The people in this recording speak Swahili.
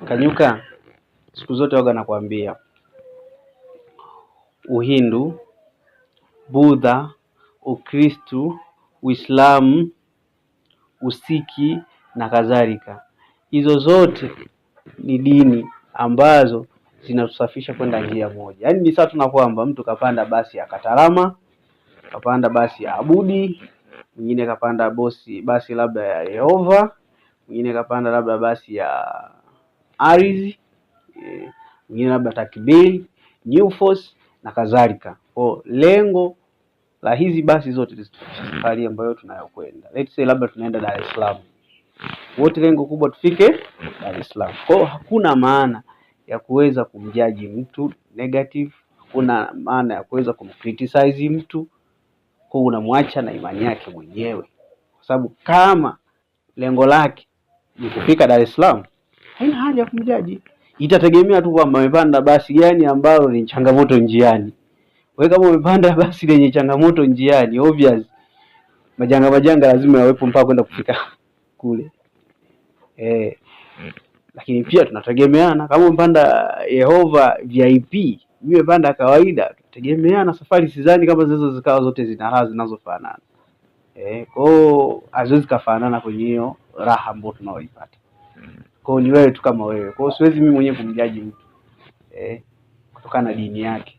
Kanyuka, siku zote waga nakwambia Uhindu, Buddha, Ukristu, Uislamu, Usiki na kadhalika, hizo zote ni dini ambazo zinatusafisha kwenda njia moja. Yaani ni sawa tu na kwamba mtu kapanda basi ya Katarama, kapanda basi ya Abudi, mwingine kapanda basi labda ya Yehova, mwingine kapanda labda basi ya Arizi, mwingine labda Takbiri, New Force na kadhalika. Kwa lengo la hizi basi zote ni safari ambayo tunayokwenda. Let's say labda tunaenda Dar es Salaam. Wote lengo kubwa tufike Dar es Salaam. Kwa hakuna maana ya kuweza kumjaji mtu negative, hakuna maana ya kuweza kumcriticize mtu, kwa unamwacha na imani yake mwenyewe. Kwa sababu kama lengo lake ni kufika Dar es Salaam, haina haja ya kumjaji. Itategemea tu kwamba amepanda basi gani ambalo ni changamoto njiani. Wewe kama umepanda basi lenye changamoto njiani, obvious majanga lazima yawepo mpaka kwenda kufika kule. Lakini pia tunategemeana. Kama umepanda Yehova VIP, mimi nimepanda kawaida, tunategemeana. Safari sidhani kama zizo zikawa zote zina raha zinazofanana. Kwa haziwezi kufanana kwenye hiyo raha ambayo tunaoipata. Kwa ni wewe tu kama wewe. Kwa siwezi mimi mwenyewe kumjaji mtu kutokana na dini yake.